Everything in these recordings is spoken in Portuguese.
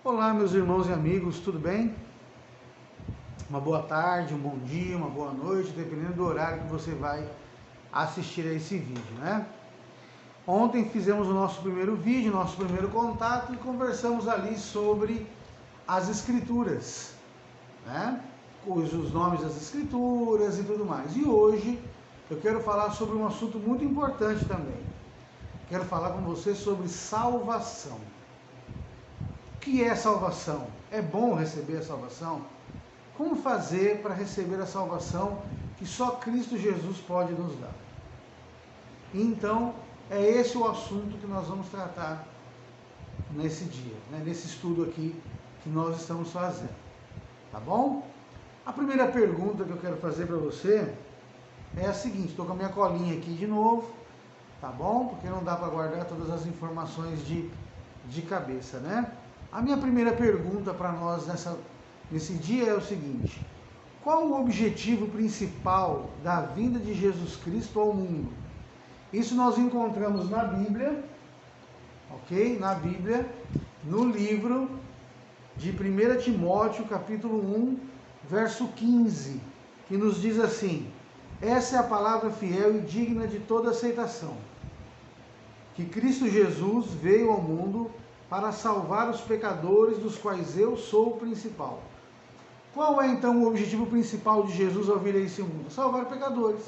Olá, meus irmãos e amigos, tudo bem? Uma boa tarde, um bom dia, uma boa noite, dependendo do horário que você vai assistir a esse vídeo, né? Ontem fizemos o nosso primeiro vídeo, nosso primeiro contato, e conversamos ali sobre as escrituras, né? Os nomes das escrituras e tudo mais. E hoje eu quero falar sobre um assunto muito importante também. Quero falar com você sobre salvação. O que é salvação? É bom receber a salvação? Como fazer para receber a salvação que só Cristo Jesus pode nos dar? Então, é esse o assunto que nós vamos tratar nesse dia, né? Nesse estudo aqui que nós estamos fazendo. Tá bom? A primeira pergunta que eu quero fazer para você é a seguinte, estou com a minha colinha aqui de novo, tá bom? Porque não dá para guardar todas as informações de cabeça, né? A minha primeira pergunta para nós nesse dia é o seguinte: qual o objetivo principal da vinda de Jesus Cristo ao mundo? Isso nós encontramos na Bíblia, ok? Na Bíblia, no livro de 1 Timóteo, capítulo 1, verso 15, que nos diz assim: essa é a palavra fiel e digna de toda aceitação, que Cristo Jesus veio ao mundo para salvar os pecadores, dos quais eu sou o principal. Qual é então o objetivo principal de Jesus ao vir a esse mundo? Salvar pecadores.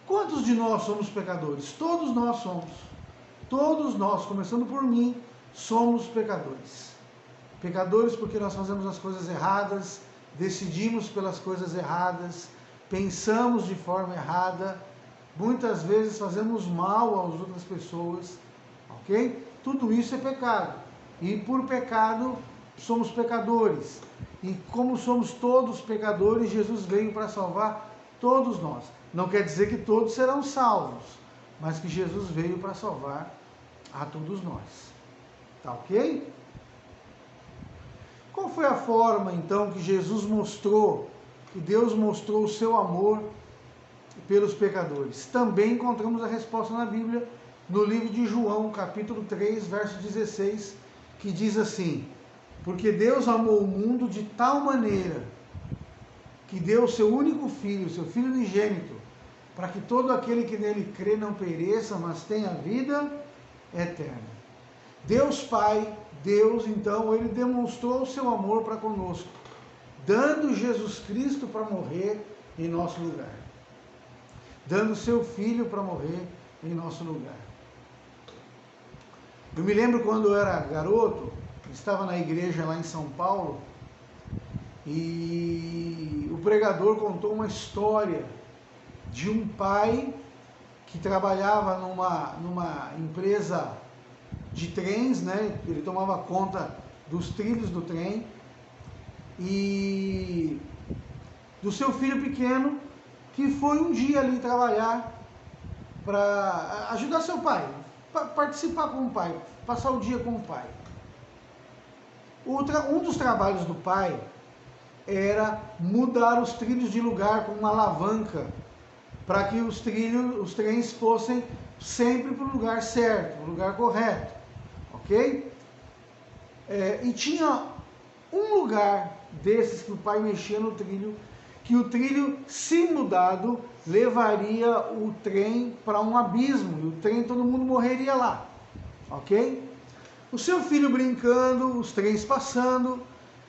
Quantos de nós somos pecadores? Todos nós somos. Todos nós, começando por mim, somos pecadores. Pecadores porque nós fazemos as coisas erradas, decidimos pelas coisas erradas, pensamos de forma errada, muitas vezes fazemos mal às outras pessoas, ok? Tudo isso é pecado. E por pecado, somos pecadores. E como somos todos pecadores, Jesus veio para salvar todos nós. Não quer dizer que todos serão salvos, mas que Jesus veio para salvar a todos nós. Tá ok? Qual foi a forma, então, que Jesus mostrou, que Deus mostrou o seu amor pelos pecadores? Também encontramos a resposta na Bíblia, no livro de João, capítulo 3, verso 16, que diz assim: porque Deus amou o mundo de tal maneira que deu o seu único filho, seu filho unigênito, para que todo aquele que nele crê não pereça, mas tenha vida eterna. Deus Pai, Deus, então, ele demonstrou o seu amor para conosco, dando Jesus Cristo para morrer em nosso lugar, dando seu Filho para morrer em nosso lugar. Eu me lembro quando eu era garoto, estava na igreja lá em São Paulo, e o pregador contou uma história de um pai que trabalhava numa empresa de trens, né? Ele tomava conta dos trilhos do trem, e do seu filho pequeno, que foi um dia ali trabalhar para ajudar seu pai, participar com o pai, passar o dia com o pai. Um dos trabalhos do pai era mudar os trilhos de lugar com uma alavanca, para que os trens fossem sempre para o lugar certo, para o lugar correto, ok? E tinha um lugar desses que o pai mexia no trilho, que o trilho, se mudado, levaria o trem para um abismo, e o trem, todo mundo morreria lá, ok? O seu filho brincando, os trens passando,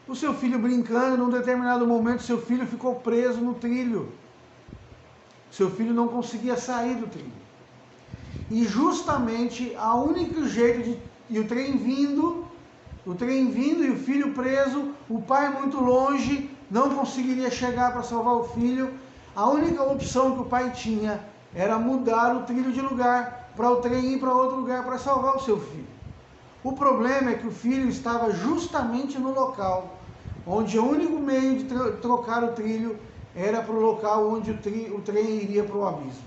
o seu filho brincando, num determinado momento, seu filho ficou preso no trilho. Seu filho não conseguia sair do trilho. E justamente, o único jeito e o trem vindo e o filho preso, o pai muito longe, não conseguiria chegar para salvar o filho. A única opção que o pai tinha era mudar o trilho de lugar, para o trem ir para outro lugar para salvar o seu filho. O problema é que o filho estava justamente no local onde o único meio de trocar o trilho era para o local onde o trem iria para o abismo.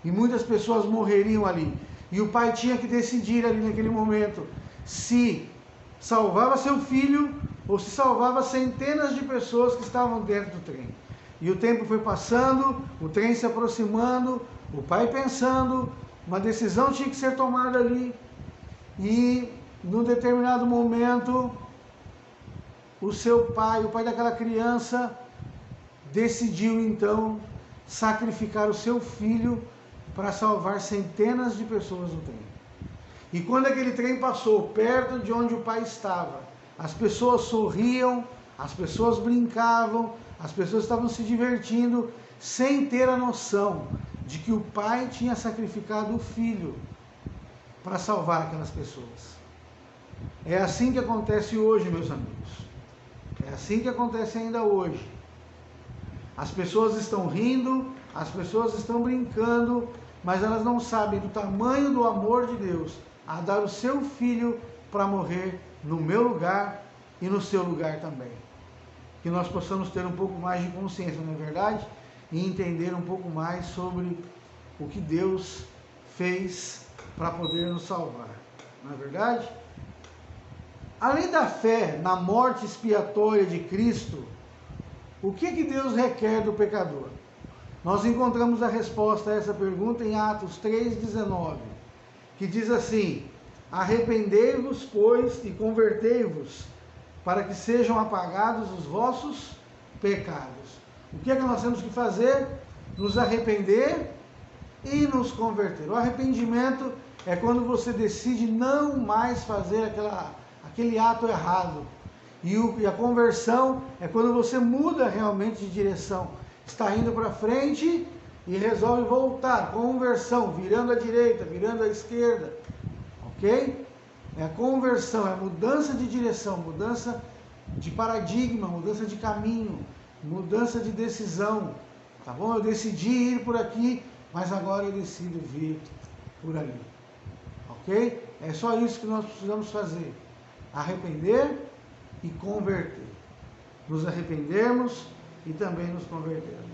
E muitas pessoas morreriam ali. E o pai tinha que decidir ali naquele momento se salvava seu filho ou se salvava centenas de pessoas que estavam dentro do trem. E o tempo foi passando, o trem se aproximando, o pai pensando, uma decisão tinha que ser tomada ali. E num determinado momento, o pai daquela criança, decidiu então sacrificar o seu filho para salvar centenas de pessoas no trem. E quando aquele trem passou perto de onde o pai estava, as pessoas sorriam, as pessoas brincavam, as pessoas estavam se divertindo, sem ter a noção de que o pai tinha sacrificado o filho para salvar aquelas pessoas. É assim que acontece hoje, meus amigos. É assim que acontece ainda hoje. As pessoas estão rindo, as pessoas estão brincando, mas elas não sabem do tamanho do amor de Deus a dar o seu filho para morrer no meu lugar e no seu lugar também. Que nós possamos ter um pouco mais de consciência, não é verdade? E entender um pouco mais sobre o que Deus fez para poder nos salvar, não é verdade? Além da fé na morte expiatória de Cristo, o que Deus requer do pecador? Nós encontramos a resposta a essa pergunta em Atos 3,19, que diz assim: arrependei-vos, pois, e convertei-vos, para que sejam apagados os vossos pecados. O que nós temos que fazer? Nos arrepender e nos converter. O arrependimento é quando você decide não mais fazer aquele ato errado. E a conversão é quando você muda realmente de direção. Está indo para frente e resolve voltar. Conversão, virando à direita, virando à esquerda. Ok? É a conversão, é a mudança de direção, mudança de paradigma, mudança de caminho, mudança de decisão. Tá bom? Eu decidi ir por aqui, mas agora eu decido vir por ali. Ok? É só isso que nós precisamos fazer. Arrepender e converter. Nos arrependermos e também nos convertermos.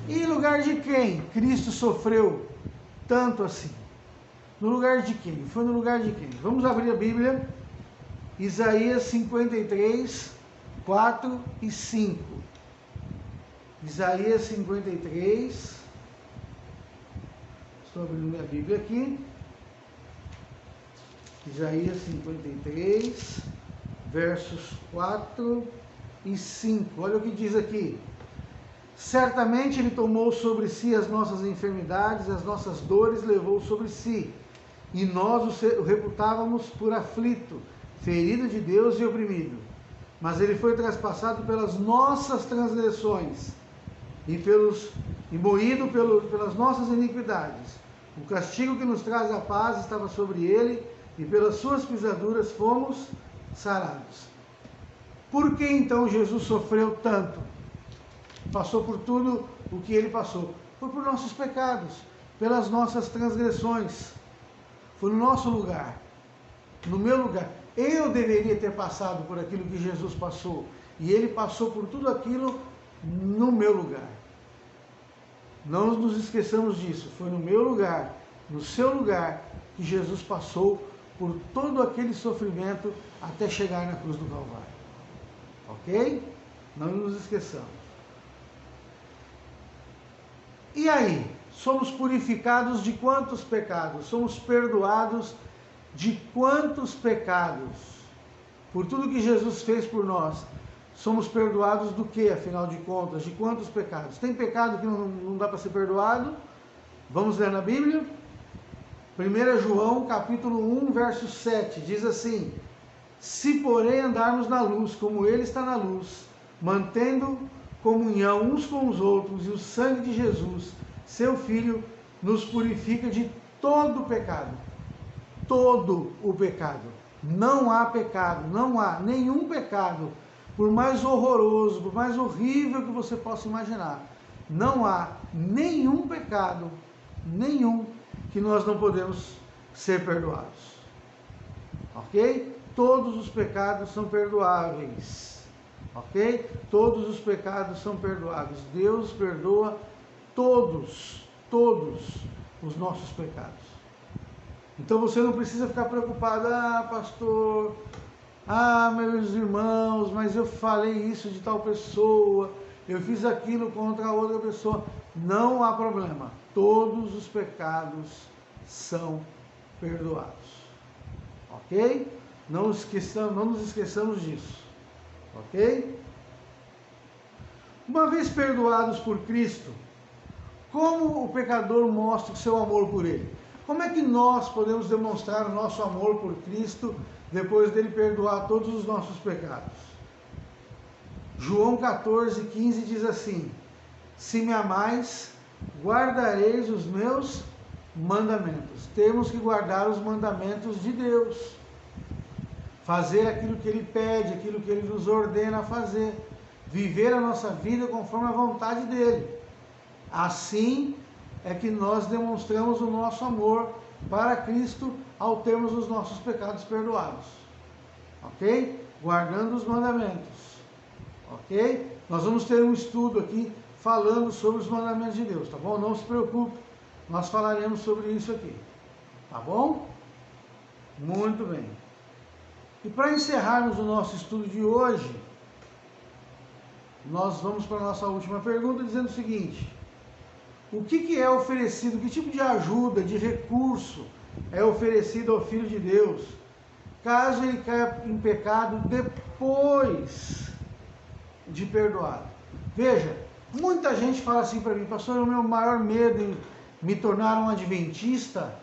E em lugar de quem Cristo sofreu tanto assim? No lugar de quem? Foi no lugar de quem? Vamos abrir a Bíblia, Isaías 53, 4 e 5. Isaías 53, estou abrindo minha Bíblia aqui. Isaías 53, versos 4 e 5. Olha o que diz aqui. Certamente Ele tomou sobre si as nossas enfermidades, as nossas dores levou sobre si. E nós o reputávamos por aflito, ferido de Deus e oprimido. Mas Ele foi traspassado pelas nossas transgressões e moído pelas nossas iniquidades. O castigo que nos traz a paz estava sobre Ele, e pelas suas pisaduras fomos sarados. Por que então Jesus sofreu tanto? Passou por tudo o que Ele passou. Foi por nossos pecados, pelas nossas transgressões. Foi no nosso lugar, no meu lugar. Eu deveria ter passado por aquilo que Jesus passou, e Ele passou por tudo aquilo no meu lugar. Não nos esqueçamos disso. Foi no meu lugar, no seu lugar, que Jesus passou por todo aquele sofrimento até chegar na cruz do Calvário. Ok? Não nos esqueçamos. E aí? Somos purificados de quantos pecados? Somos perdoados de quantos pecados? Por tudo que Jesus fez por nós. Somos perdoados do que, afinal de contas? De quantos pecados? Tem pecado que não dá para ser perdoado? Vamos ler na Bíblia? 1 João, capítulo 1, verso 7, diz assim: se porém andarmos na luz, como Ele está na luz, mantendo comunhão uns com os outros, e o sangue de Jesus, seu Filho, nos purifica de todo o pecado. Todo o pecado. Não há pecado, não há nenhum pecado, por mais horroroso, por mais horrível que você possa imaginar, não há nenhum pecado, nenhum, que nós não podemos ser perdoados. Ok? Todos os pecados são perdoáveis. Ok? Todos os pecados são perdoáveis. Deus perdoa todos os nossos pecados. Então você não precisa ficar preocupado: ah, pastor, meus irmãos, mas eu falei isso de tal pessoa, eu fiz aquilo contra a outra pessoa. Não há problema. Todos os pecados são perdoados. Ok? Não nos esqueçamos disso. Ok? Uma vez perdoados por Cristo, como o pecador mostra o seu amor por Ele? Como é que nós podemos demonstrar o nosso amor por Cristo depois dele perdoar todos os nossos pecados? João 14,15 diz assim: se me amais, guardareis os meus mandamentos. Temos que guardar os mandamentos de Deus. Fazer aquilo que Ele pede, aquilo que Ele nos ordena a fazer. Viver a nossa vida conforme a vontade dEle. Assim é que nós demonstramos o nosso amor para Cristo ao termos os nossos pecados perdoados. Ok? Guardando os mandamentos. Ok? Nós vamos ter um estudo aqui falando sobre os mandamentos de Deus, tá bom? Não se preocupe, nós falaremos sobre isso aqui. Tá bom? Muito bem. E para encerrarmos o nosso estudo de hoje, nós vamos para a nossa última pergunta, dizendo o seguinte: o que é oferecido, que tipo de ajuda, de recurso é oferecido ao Filho de Deus, caso ele caia em pecado depois de perdoado? Veja, muita gente fala assim para mim: pastor, o meu maior medo em me tornar um adventista,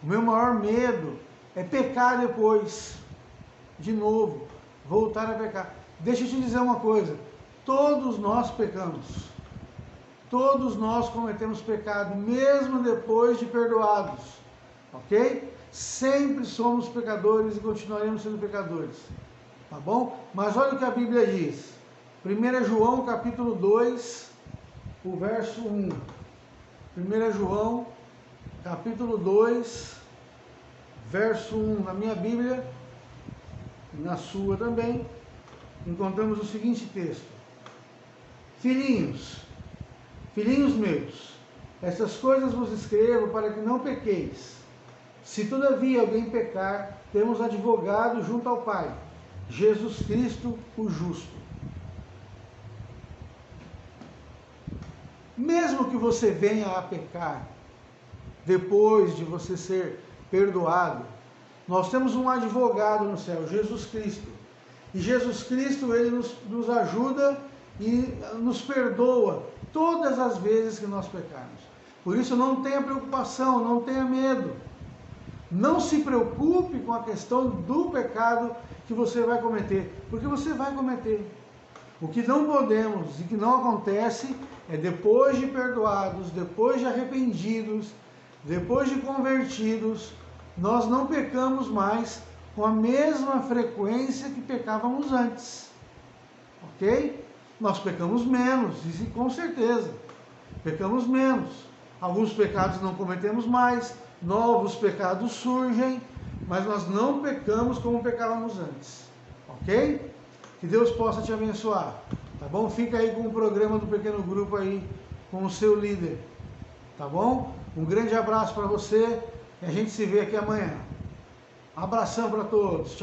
o meu maior medo é pecar depois, de novo, voltar a pecar. Deixa eu te dizer uma coisa: todos nós pecamos. Todos nós cometemos pecado, mesmo depois de perdoados. Ok? Sempre somos pecadores e continuaremos sendo pecadores. Tá bom? Mas olha o que a Bíblia diz. 1 João capítulo 2, o verso 1. 1 João capítulo 2, verso 1. Na minha Bíblia, na sua também, encontramos o seguinte texto: filhinhos meus, essas coisas vos escrevo para que não pequeis. Se todavia alguém pecar, temos advogado junto ao Pai, Jesus Cristo, o justo. Mesmo que você venha a pecar, depois de você ser perdoado, nós temos um advogado no céu, Jesus Cristo. E Jesus Cristo, Ele nos ajuda e nos perdoa todas as vezes que nós pecarmos. Por isso, não tenha preocupação, não tenha medo. Não se preocupe com a questão do pecado que você vai cometer, porque você vai cometer. O que não podemos e que não acontece é, depois de perdoados, depois de arrependidos, depois de convertidos, nós não pecamos mais com a mesma frequência que pecávamos antes. Ok? Nós pecamos menos, isso com certeza. Pecamos menos. Alguns pecados não cometemos mais, novos pecados surgem, mas nós não pecamos como pecávamos antes. Ok? Que Deus possa te abençoar. Tá bom? Fica aí com o programa do pequeno grupo aí, com o seu líder. Tá bom? Um grande abraço para você e a gente se vê aqui amanhã. Abração para todos.